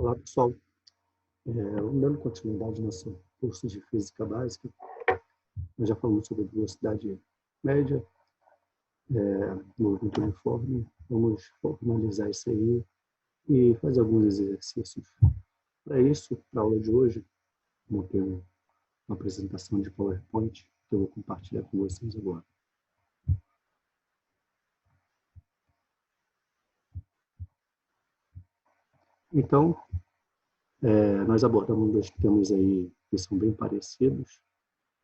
Olá, pessoal. Dando continuidade no nosso curso de Física Básica, nós já falamos sobre velocidade média, movimento uniforme. Vamos formalizar isso aí e fazer alguns exercícios. Para isso, para a aula de hoje, vou ter uma apresentação de PowerPoint que eu vou compartilhar com vocês agora. Então, nós abordamos dois temas aí que são bem parecidos.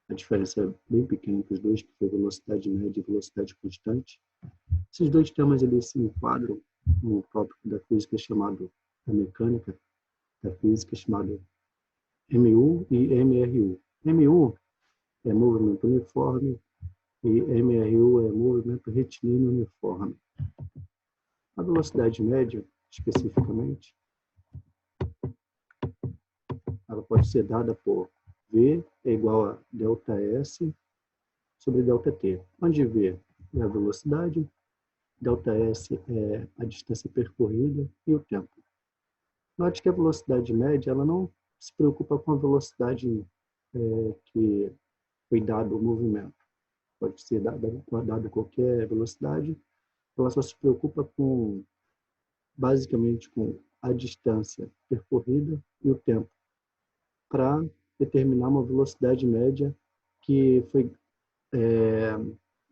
A diferença é bem pequena entre os dois, que foi velocidade média e velocidade constante. Esses dois temas eles se enquadram no tópico da física chamado, da mecânica da física chamado MU e MRU. MU é movimento uniforme e MRU é movimento retilíneo uniforme. A velocidade média, especificamente, ela pode ser dada por V é igual a ΔS sobre ΔT, onde V é a velocidade, ΔS é a distância percorrida e o tempo. Note que a velocidade média ela não se preocupa com a velocidade que foi dado o movimento. Pode ser dado qualquer velocidade, ela só se preocupa com, basicamente, com a distância percorrida e o tempo, para determinar uma velocidade média que foi,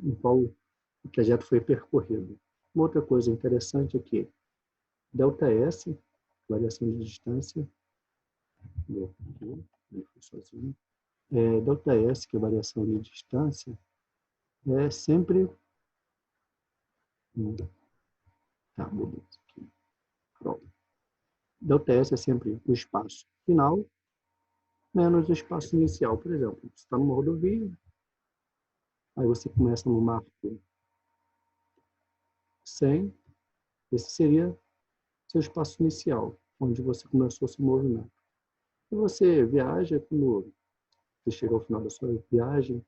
em qual o trajeto foi percorrido. Uma outra coisa interessante é que ΔS, variação de distância, sozinho, ΔS, que é variação de distância, é sempre... Tá, beleza. Aqui. Pronto. ΔS é sempre o espaço final menos o espaço inicial. Por exemplo, você está numa rodovia, aí você começa no marco 100, esse seria seu espaço inicial, onde você começou seu movimento. E você viaja, quando você chega ao final da sua viagem,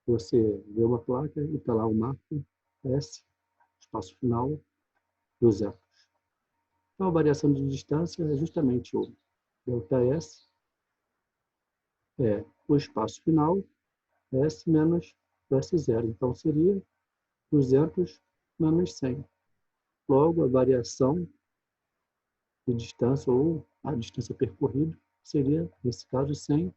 você vê uma placa e está lá o marco S, espaço final, 200. Então, a variação de distância é justamente o ΔS, é o espaço final, S menos o S0. Então, seria 200 menos 100. Logo, a variação de distância, ou a distância percorrida, seria, nesse caso, 100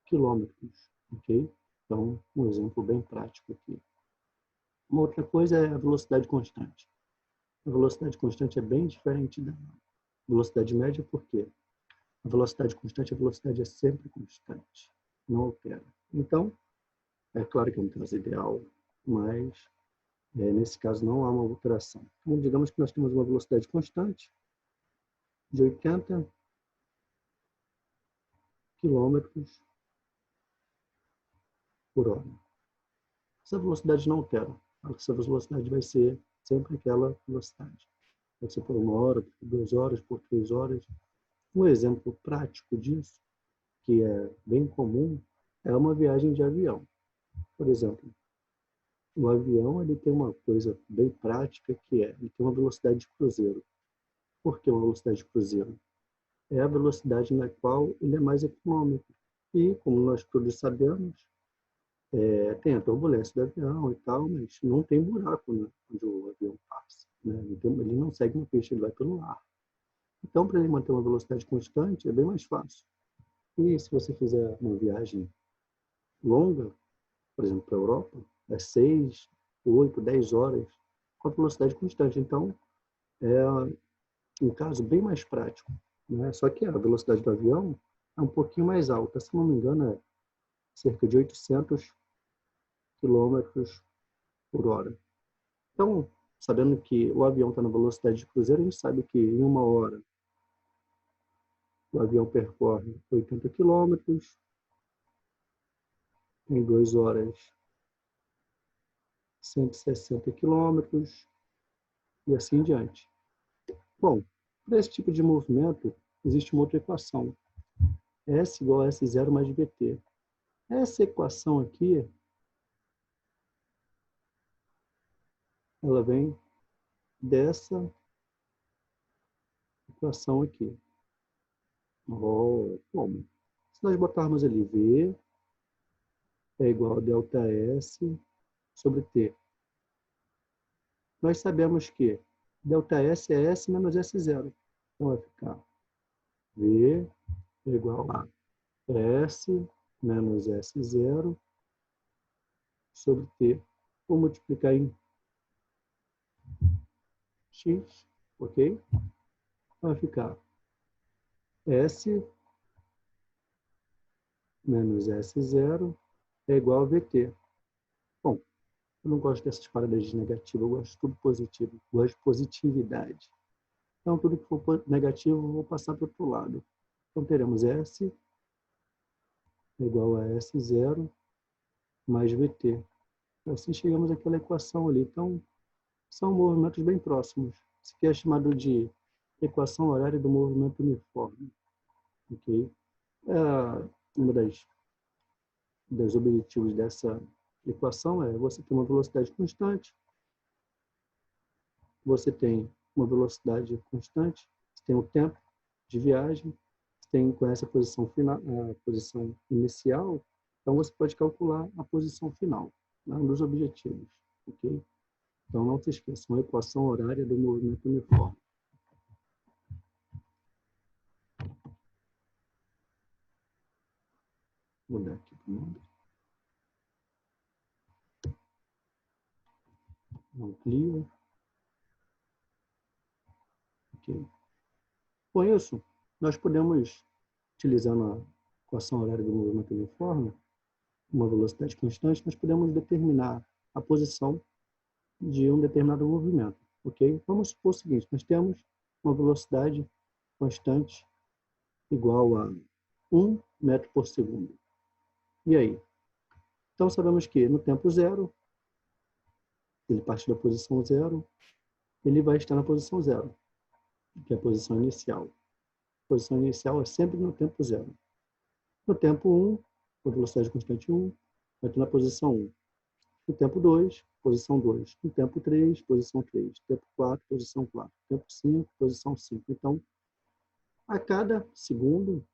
quilômetros. Ok? Então, um exemplo bem prático aqui. Uma outra coisa é a velocidade constante. A velocidade constante é bem diferente da velocidade média, por quê? A velocidade constante, a velocidade é sempre constante, não altera. Então, é claro que é um caso ideal, mas nesse caso não há uma alteração. Então, digamos que nós temos uma velocidade constante de 80 km por hora. Essa velocidade não altera. Essa velocidade vai ser sempre aquela velocidade. Pode ser por 1 hora, por 2 horas, por 3 horas. Um exemplo prático disso, que é bem comum, é uma viagem de avião. Por exemplo, o avião ele tem uma coisa bem prática, que é ele tem uma velocidade de cruzeiro. Por que uma velocidade de cruzeiro? É a velocidade na qual ele é mais econômico. E, como nós todos sabemos, tem a turbulência do avião e tal, mas não tem buraco, né, onde o avião passa. Né? Ele não segue uma pista, ele vai pelo ar. Então, para ele manter uma velocidade constante, é bem mais fácil. E se você fizer uma viagem longa, por exemplo, para a Europa, é 6, 8, 10 horas com a velocidade constante. Então, é um caso bem mais prático. Né? Só que a velocidade do avião é um pouquinho mais alta. Se não me engano, é cerca de 800 quilômetros por hora. Então, sabendo que o avião está na velocidade de cruzeiro, a gente sabe que em 1 hora o avião percorre 80 quilômetros, em 2 horas 160 quilômetros e assim em diante. Bom, para esse tipo de movimento, existe uma outra equação. S igual a S0 mais VT. Essa equação aqui, ela vem dessa equação aqui. Oh, como? Se nós botarmos ali V é igual a ΔS sobre T. Nós sabemos que ΔS é S menos S0. Então, vai ficar V é igual a S menos S0 sobre T. Vou multiplicar em X, ok? Vai ficar S menos S0 é igual a VT. Bom, eu não gosto dessas paradas de negativo, eu gosto de tudo positivo, eu gosto de positividade. Então, tudo que for negativo, eu vou passar para o outro lado. Então, teremos S igual a S0 mais VT. Assim, chegamos àquela equação ali. Então, são movimentos bem próximos. Isso aqui é chamado de equação horária do movimento uniforme. Okay? Uma dos objetivos dessa equação é você ter uma velocidade constante, você tem uma velocidade constante, você tem o tempo de viagem, você tem, conhece a posição final, a posição inicial, então você pode calcular a posição final, né, um dos objetivos, ok? Então não se esqueça, uma equação horária do movimento uniforme. Vou mudar aqui para o nome. Amplio. Ok. Com isso, nós podemos, utilizando a equação horária do movimento uniforme, uma velocidade constante, nós podemos determinar a posição de um determinado movimento, ok? Vamos supor o seguinte, nós temos uma velocidade constante igual a 1 metro por segundo. E aí? Então, sabemos que no tempo zero, ele parte da posição zero, ele vai estar na posição zero, que é a posição inicial. A posição inicial é sempre no tempo zero. No tempo 1, com a velocidade constante 1, vai estar na posição 1. No tempo 2, posição 2. No tempo 3, posição 3. No tempo 4, posição 4. No tempo 5, posição 5. Então, a cada segundo,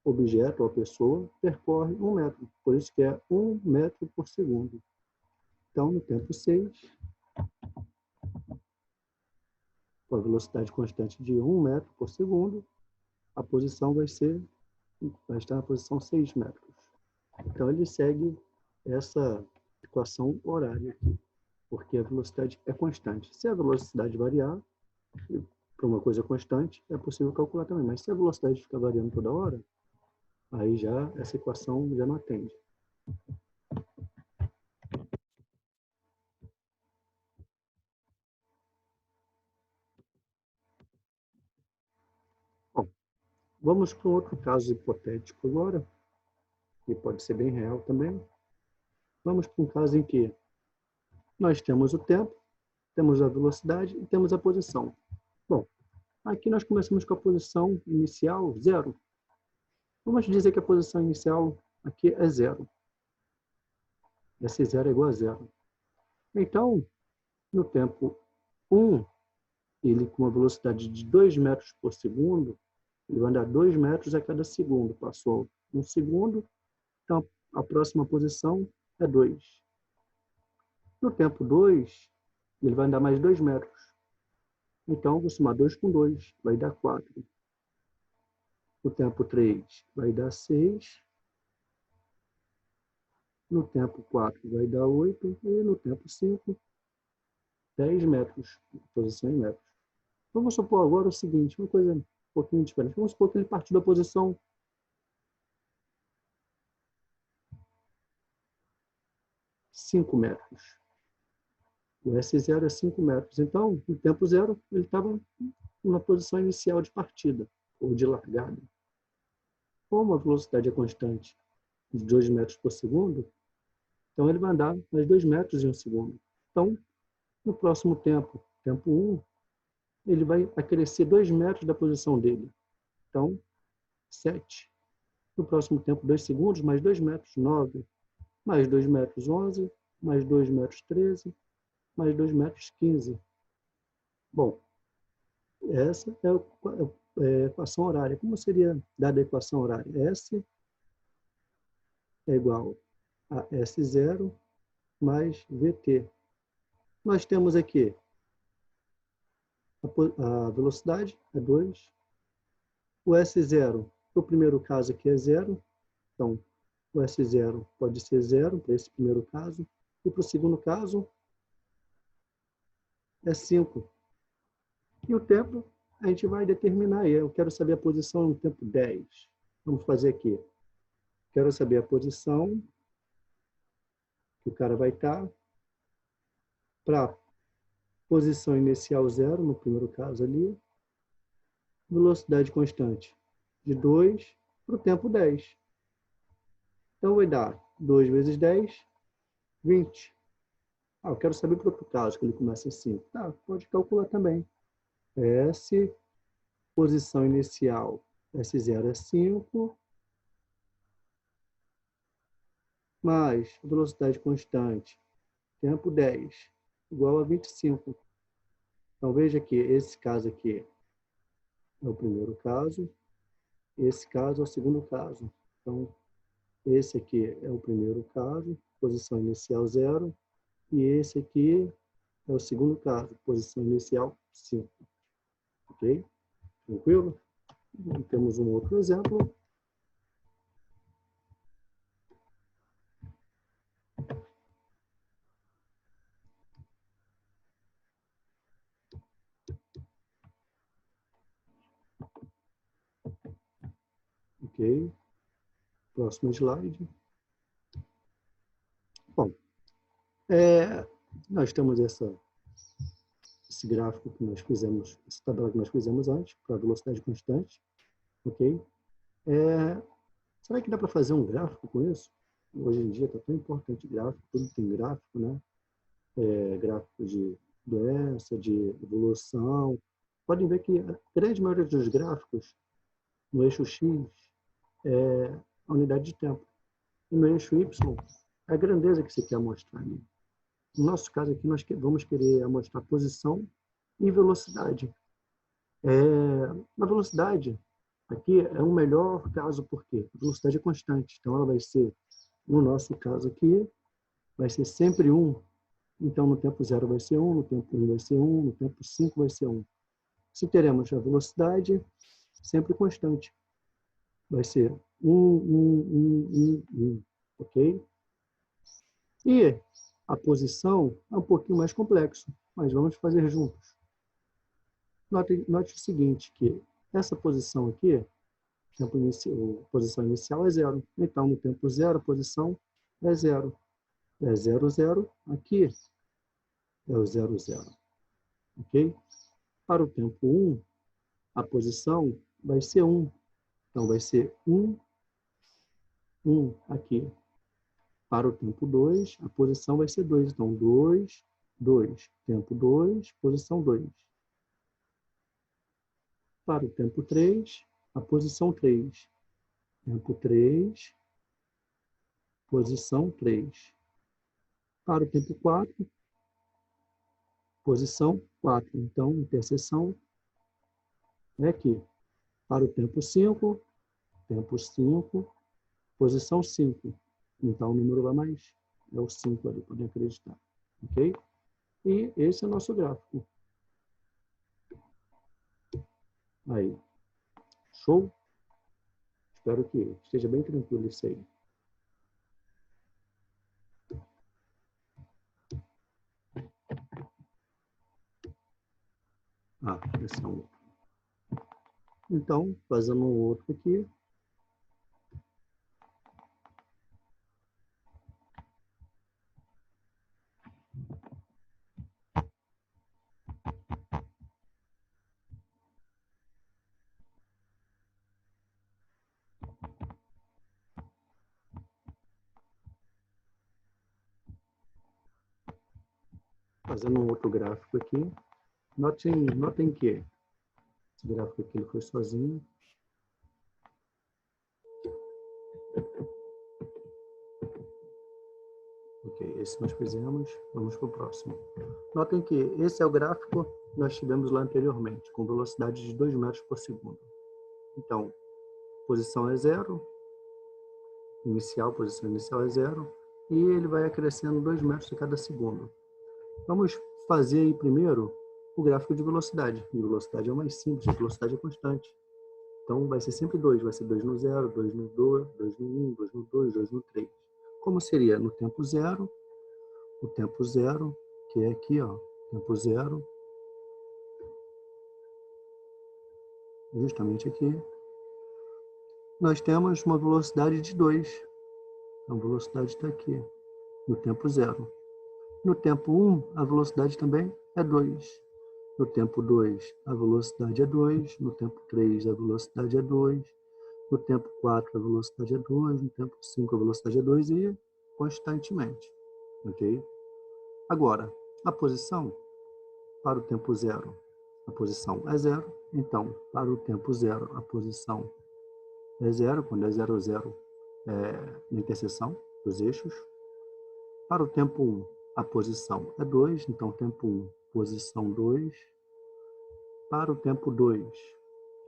objeto ou pessoa percorre 1 metro. Por isso que é 1 metro por segundo. Então, no tempo 6, com a velocidade constante de 1 metro por segundo, a posição vai estar na posição 6 metros. Então, ele segue essa equação horária aqui, porque a velocidade é constante. Se a velocidade variar para uma coisa constante, é possível calcular também. Mas se a velocidade ficar variando toda hora, aí já essa equação já não atende. Bom, vamos para um outro caso hipotético agora, que pode ser bem real também. Vamos para um caso em que nós temos o tempo, temos a velocidade e temos a posição. Bom, aqui nós começamos com a posição inicial, zero. Vamos dizer que a posição inicial aqui é zero. Esse zero é igual a zero. Então, no tempo 1, ele com uma velocidade de 2 metros por segundo, ele vai andar 2 metros a cada segundo. Passou 1 segundo, então a próxima posição é 2. No tempo 2, ele vai andar mais 2 metros. Então, vou somar 2 com 2, vai dar 4. No tempo 3, vai dar 6. No tempo 4, vai dar 8. E no tempo 5, 10 metros. Posição em metros. Vamos supor agora o seguinte, uma coisa um pouquinho diferente. Vamos supor que ele partiu da posição 5 metros. O S0 é 5 metros. Então, no tempo zero, ele estava na posição inicial de partida, ou de largada. Como a velocidade é constante de 2 metros por segundo, então ele vai andar mais 2 metros em um segundo. Então, no próximo tempo, tempo 1, ele vai acrescer 2 metros da posição dele. Então, 7. No próximo tempo, 2 segundos, mais 2 metros, 9. Mais 2 metros, 11. Mais 2 metros, 13. Mais 2 metros, 15. Bom, Essa é a equação horária. Como seria dada a equação horária? S é igual a S0 mais VT. Nós temos aqui a velocidade é 2. O S0, no primeiro caso aqui é 0. Então, o S0 pode ser 0 para esse primeiro caso. E para o segundo caso, é 5. E o tempo, a gente vai determinar aí. Eu quero saber a posição no tempo 10. Vamos fazer aqui. Quero saber a posição que o cara vai estar para posição inicial 0, no primeiro caso ali. Velocidade constante de 2 para o tempo 10. Então, vai dar 2 vezes 10, 20. Eu quero saber para outro caso, que ele começa em 5. Tá, pode calcular também. S, posição inicial, S0 é 5, mais velocidade constante, tempo 10, igual a 25. Então, veja que esse caso aqui é o primeiro caso, esse caso é o segundo caso. Então, esse aqui é o primeiro caso, posição inicial 0, e esse aqui é o segundo caso, posição inicial 5. Ok? Tranquilo? E temos um outro exemplo. Ok? Próximo slide. Bom, nós temos esse gráfico que nós fizemos, essa tabela que nós fizemos antes, para a velocidade constante. Ok? Será que dá para fazer um gráfico com isso? Hoje em dia está tão importante gráfico, tudo tem gráfico, né? Gráfico de doença, de evolução. Podem ver que a grande maioria dos gráficos no eixo X é a unidade de tempo. E no eixo Y é a grandeza que você quer mostrar ali. No nosso caso aqui, nós vamos querer mostrar posição e velocidade. A velocidade aqui é o melhor caso, porque a velocidade é constante. Então, ela vai ser, no nosso caso aqui, vai ser sempre 1. Então, no tempo 0 vai ser 1, no tempo 1 vai ser 1, no tempo 5 vai ser 1. Se teremos a velocidade sempre constante, vai ser 1, ok? E a posição é um pouquinho mais complexo, mas vamos fazer juntos. Note o seguinte, que essa posição aqui, posição inicial é 0. Então, no tempo 0, a posição é 0. É 0, 0. Aqui é o 0, 0. Ok? Para o tempo 1, a posição vai ser 1. Então, vai ser 1, 1 aqui. Para o tempo 2, a posição vai ser 2. Então, 2, 2. Tempo 2, posição 2. Para o tempo 3, a posição 3. Tempo 3, posição 3. Para o tempo 4, posição 4. Então, interseção é aqui. Para o tempo 5, tempo 5, posição 5. Então, o número vai mais. É o 5 ali, podem acreditar. Ok? E esse é o nosso gráfico. Aí. Show? Espero que esteja bem tranquilo isso aí. Esse é um outro. Então, fazendo um outro aqui. Fazendo um outro gráfico aqui. Notem que esse gráfico aqui ele foi sozinho. Ok, esse nós fizemos. Vamos para o próximo. Notem que esse é o gráfico que nós tivemos lá anteriormente, com velocidade de 2 metros por segundo. Então, posição é 0, posição inicial é 0, e ele vai acrescendo 2 metros a cada segundo. Vamos fazer aí primeiro o gráfico de velocidade. E velocidade é o mais simples, a velocidade é constante. Então, vai ser sempre 2. Vai ser 2 no 0, 2 no 2, 2 no 1, 2 no 2, 2 no 3. Como seria no tempo zero, o tempo zero, que é aqui, ó, tempo zero, justamente aqui, nós temos uma velocidade de 2. Então, a velocidade está aqui, no tempo zero. No tempo 1, a velocidade também é 2. No tempo 2, a velocidade é 2. No tempo 3, a velocidade é 2. No tempo 4, a velocidade é 2. No tempo 5, a velocidade é 2 e constantemente. Ok? Agora, a posição para o tempo zero, a posição é 0. Então, para o tempo zero, a posição é 0. Quando é 0, 0 é na interseção dos eixos. Para o tempo 1, a posição é 2. Então, tempo 1, posição 2. Para o tempo 2,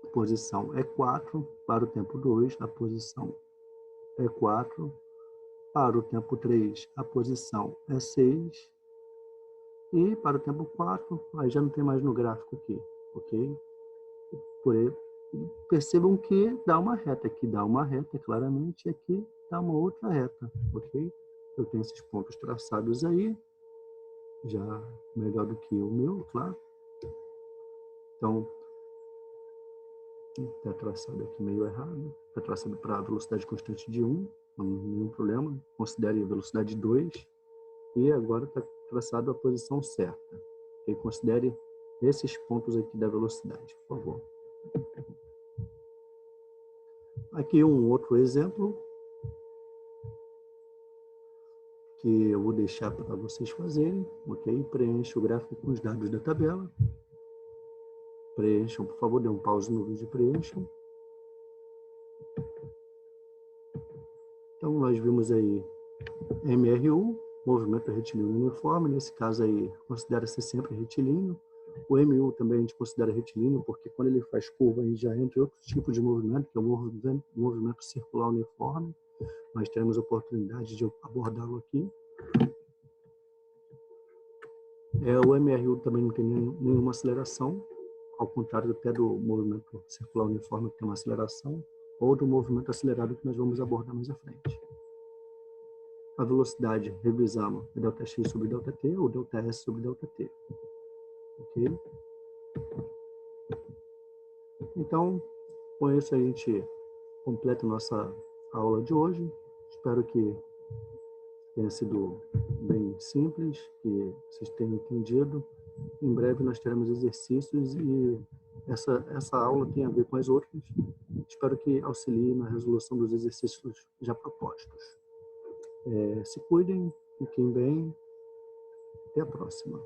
a posição é 4. Para o tempo 2, a posição é 4. Para o tempo 3, a posição é 6. E para o tempo 4, aí já não tem mais no gráfico aqui, ok? Por aí, percebam que dá uma reta. Aqui dá uma reta, claramente, e aqui dá uma outra reta, ok? Eu tenho esses pontos traçados aí, já melhor do que o meu, claro. Então, está traçado aqui meio errado. Está traçado para a velocidade constante de 1, não tem nenhum problema. Considere a velocidade 2. E agora está traçado a posição certa. E considere esses pontos aqui da velocidade, por favor. Aqui um outro exemplo que eu vou deixar para vocês fazerem, ok? Preencha o gráfico com os dados da tabela. Preencham, por favor, dê um pause no vídeo e preencham. Então, nós vimos aí MRU, movimento retilíneo uniforme, nesse caso aí considera-se sempre retilíneo. O MU também a gente considera retilíneo, porque quando ele faz curva, a gente já entra em outro tipo de movimento, que é o movimento circular uniforme. Nós teremos a oportunidade de abordá-lo aqui. O MRU também não tem nenhuma aceleração, ao contrário até do movimento circular uniforme, que tem uma aceleração, ou do movimento acelerado, que nós vamos abordar mais à frente. A velocidade, revisamos, é ΔX sobre ΔT ou ΔS sobre ΔT. Ok? Então, com isso a gente completa a nossa aula de hoje. Espero que tenha sido bem simples, que vocês tenham entendido. Em breve nós teremos exercícios e essa aula tem a ver com as outras. Espero que auxilie na resolução dos exercícios já propostos. Se cuidem, fiquem bem. Até a próxima.